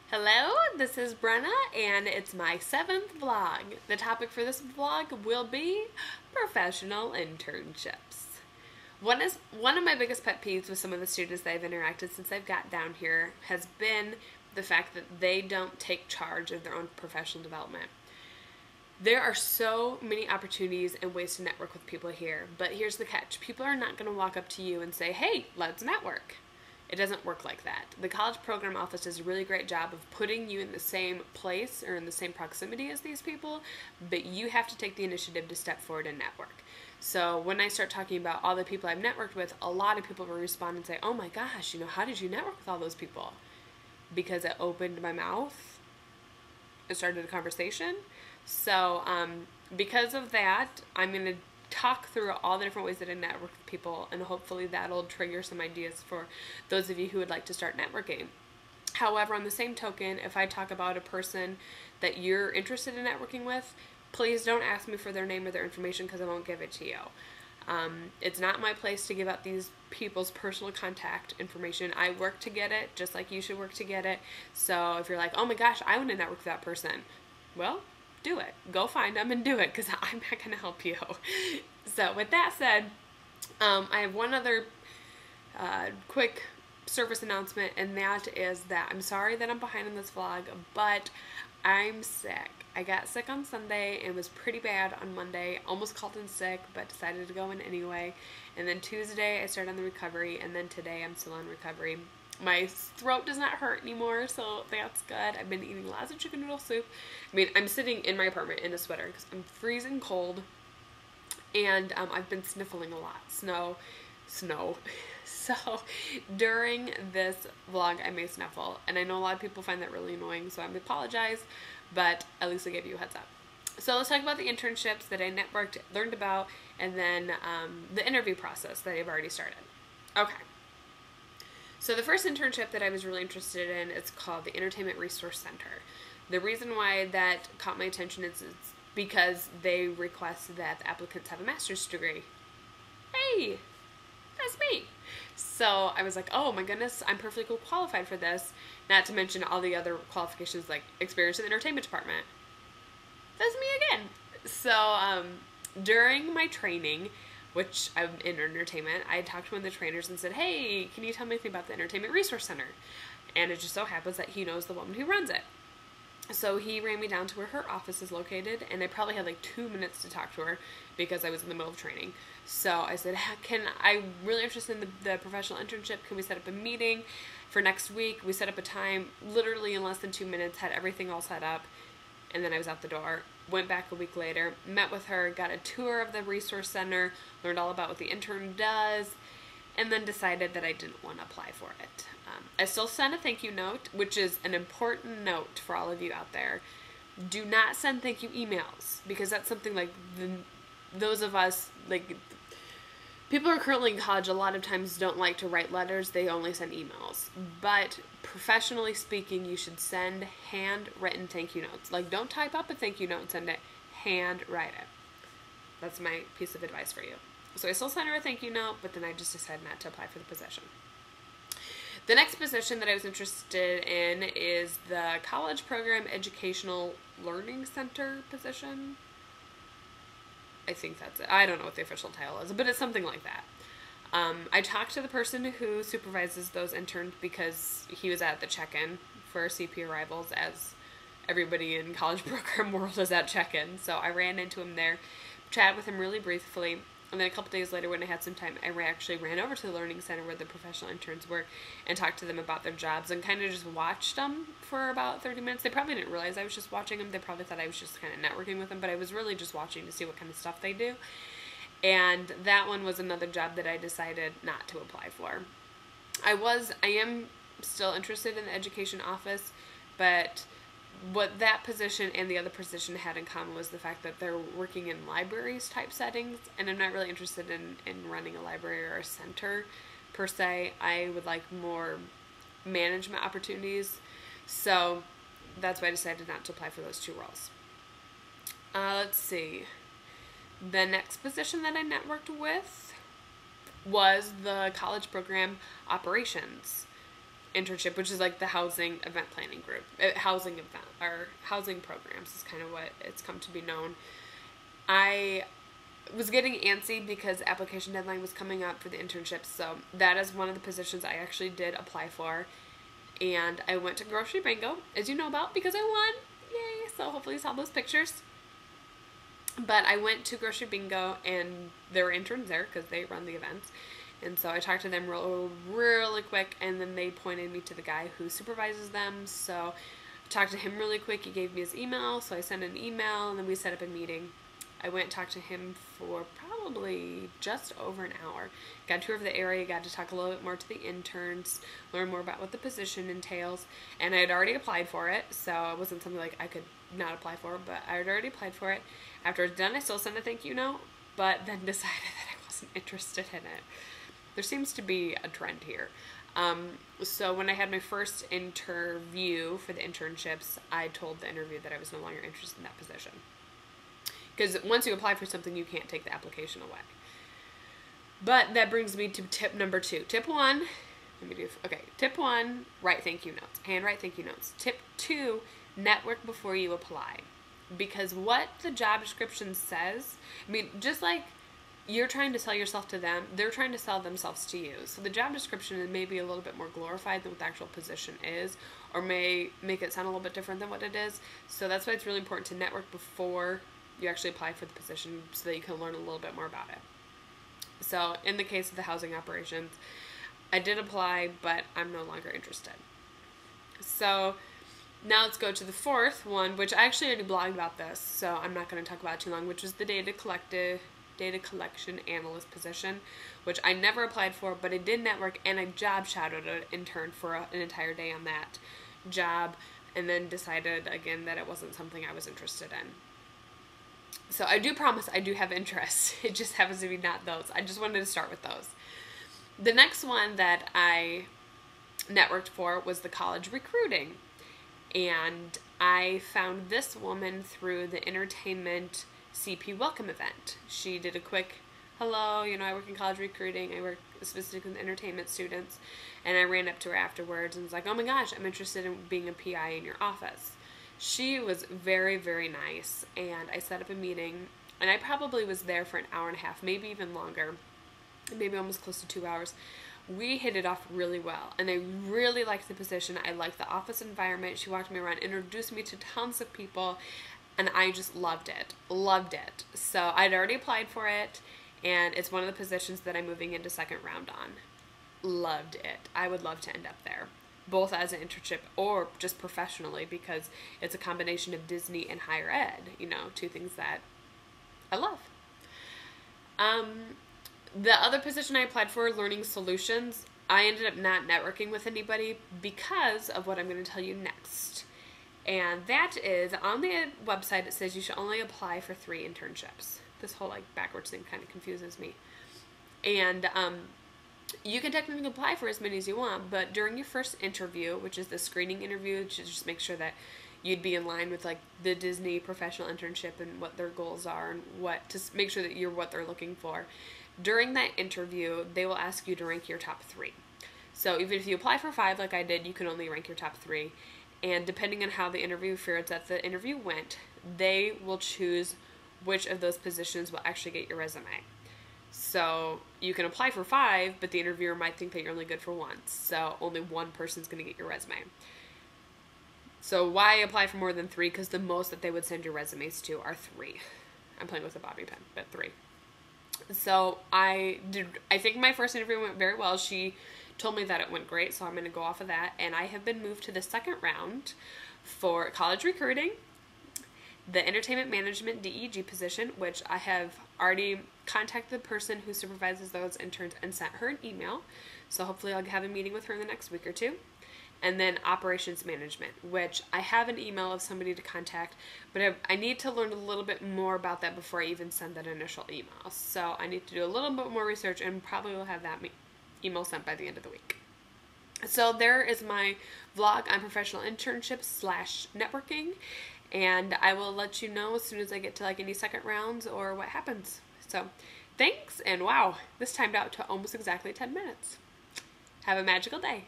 Hello, this is Brenna, and it's my 7th vlog. The topic for this vlog will be professional internships. One of my biggest pet peeves with some of the students that I've interacted since I've got down here has been the fact that they don't take charge of their own professional development. There are so many opportunities and ways to network with people here, but here's the catch. People are not going to walk up to you and say, hey, let's network. It doesn't work like that. The college program office does a really great job of putting you in the same place or in the same proximity as these people, but you have to take the initiative to step forward and network. So when I start talking about all the people I've networked with, a lot of people will respond and say, oh my gosh, how did you network with all those people? Because it opened my mouth. It started a conversation. So because of that, I'm going to talk through all the different ways that I network with people, and hopefully that'll trigger some ideas for those of you who would like to start networking. However, on the same token, if I talk about a person that you're interested in networking with, please don't ask me for their name or their information because I won't give it to you. It's not my place to give out these people's personal contact information. I work to get it, just like you should work to get it. So if you're like, oh my gosh, I want to network with that person, well, do it. Go find them and do it, because I'm not going to help you. So with that said, I have one other quick service announcement, and that is that I'm sorry that I'm behind in this vlog, but I'm sick. I got sick on Sunday and was pretty bad on Monday. Almost called in sick, but decided to go in anyway. And then Tuesday I started on the recovery, and then today I'm still on recovery. My throat does not hurt anymore, so that's good. I've been eating lots of chicken noodle soup. I mean, I'm sitting in my apartment in a sweater because I'm freezing cold, and I've been sniffling a lot. Snow. So during this vlog, I may sniffle, and I know a lot of people find that really annoying, so I apologize, but at least I gave you a heads up. So let's talk about the internships that I networked, learned about, and then the interview process that I've already started. Okay. So the first internship that I was really interested in is called the Entertainment Resource Center. The reason why that caught my attention is because they request that the applicants have a master's degree. Hey, that's me. So I was like, oh my goodness, I'm perfectly qualified for this. Not to mention all the other qualifications like experience in the entertainment department. That's me again. So during my training, which I'm in entertainment, I talked to one of the trainers and said, hey, can you tell me anything about the Entertainment Resource Center? And it just so happens that he knows the woman who runs it. So he ran me down to where her office is located, and I probably had like 2 minutes to talk to her because I was in the middle of training. So I said, I'm really interested in the professional internship. Can we set up a meeting for next week? We set up a time, literally in less than 2 minutes, had everything all set up, and then I was out the door. Went back a week later, met with her, got a tour of the resource center, learned all about what the intern does, and then decided that I didn't want to apply for it. I still sent a thank you note, which is an important note for all of you out there. Do not send thank you emails, because that's something like those of us, like people who are currently in college, a lot of times don't like to write letters. They only send emails. But professionally speaking, you should send handwritten thank you notes. Like, don't type up a thank you note and send it. Handwrite it. That's my piece of advice for you. So I still sent her a thank you note, but then I just decided not to apply for the position. The next position that I was interested in is the College Program Educational Learning Center position. I think that's it. I don't know what the official title is, but it's something like that. I talked to the person who supervises those interns because he was at the check-in for CP arrivals, as everybody in college program world is at check-in. So I ran into him there, chatted with him really briefly, and then a couple days later when I had some time, I actually ran over to the learning center where the professional interns work and talked to them about their jobs and kind of just watched them for about 30 minutes. They probably didn't realize I was just watching them. They probably thought I was just kind of networking with them, but I was really just watching to see what kind of stuff they do. And that one was another job that I decided not to apply for. I am still interested in the education office, but what that position and the other position had in common was the fact that they're working in libraries type settings, and I'm not really interested in running a library or a center per se. I would like more management opportunities, so that's why I decided not to apply for those two roles. Let's see. The next position that I networked with was the college program operations. internship, which is like the housing event planning group. Housing event, or housing programs is kind of what it's come to be known. I was getting antsy because application deadline was coming up for the internship, so that is one of the positions I actually did apply for. And I went to grocery bingo, as you know about, because I won. Yay! So hopefully you saw those pictures. But I went to grocery bingo, and there were interns there because they run the events. And so I talked to them really quick, and then they pointed me to the guy who supervises them. So I talked to him really quick. He gave me his email, so I sent an email, and then we set up a meeting. I went and talked to him for probably just over an hour. Got a tour of the area, got to talk a little bit more to the interns, learn more about what the position entails. And I had already applied for it, so it wasn't something like I could not apply for, but I had already applied for it. After it was done, I still sent a thank you note, but then decided that I wasn't interested in it. There seems to be a trend here. So when I had my first interview for the internships, I told the interview that I was no longer interested in that position. Because once you apply for something, you can't take the application away. But that brings me to tip number 2. Tip 1, tip 1, write thank you notes. Handwrite thank you notes. Tip 2, network before you apply. Because what the job description says, I mean, just like you're trying to sell yourself to them, they're trying to sell themselves to you. So the job description may be a little bit more glorified than what the actual position is, or may make it sound a little bit different than what it is. So that's why it's really important to network before you actually apply for the position so that you can learn a little bit more about it. So in the case of the housing operations, I did apply, but I'm no longer interested. So now let's go to the 4th one, which I actually already blogged about this, so I'm not going to talk about it too long, which is the data collection analyst position, which I never applied for, but I did network, and I job shadowed an intern for an entire day on that job, and then decided again that it wasn't something I was interested in. So I do promise I do have interests. It just happens to be not those. I just wanted to start with those. The next one that I networked for was the college recruiting. And I found this woman through the entertainment CP welcome event. She did a quick, hello, I work in college recruiting. I work specifically with entertainment students. And I ran up to her afterwards and was like, oh my gosh, I'm interested in being a PI in your office. She was very, very nice, and I set up a meeting, and I probably was there for an hour and a half, maybe even longer, maybe almost close to 2 hours. We hit it off really well, and I really liked the position. I liked the office environment. She walked me around, introduced me to tons of people, and I just loved it. So I'd already applied for it, and it's one of the positions that I'm moving into second round on. Loved it. I would love to end up there, both as an internship or just professionally, because it's a combination of Disney and higher ed, 2 things that I love. The other position I applied for, Learning Solutions, I ended up not networking with anybody because of what I'm going to tell you next. And that is, on the website it says you should only apply for 3 internships. This whole backwards thing kind of confuses me. And you can technically apply for as many as you want, but during your first interview, which is the screening interview, to just make sure that you'd be in line with the Disney professional internship and what their goals are, and to make sure that you're what they're looking for. During that interview, they will ask you to rank your top 3. So even if you apply for 5 like I did, you can only rank your top 3. And depending on how the interview fared, that the interview went, they will choose which of those positions will actually get your resume. So you can apply for 5, but the interviewer might think that you're only good for 1. So only 1 person's going to get your resume. So why apply for more than 3? Because the most that they would send your resumes to are 3. I'm playing with a bobby pin, but 3. So I think my first interview went very well. She told me that it went great, so I'm going to go off of that. And I have been moved to the second round for college recruiting, the entertainment management DEG position, which I have already contacted the person who supervises those interns and sent her an email. So hopefully I'll have a meeting with her in the next week or 2. And then operations management, which I have an email of somebody to contact, but I need to learn a little bit more about that before I even send that initial email. So I need to do a little bit more research, and probably will have that email sent by the end of the week. So there is my vlog on professional internships / networking, and I will let you know as soon as I get to any second rounds or what happens. So thanks, and wow, this timed out to almost exactly 10 minutes. Have a magical day.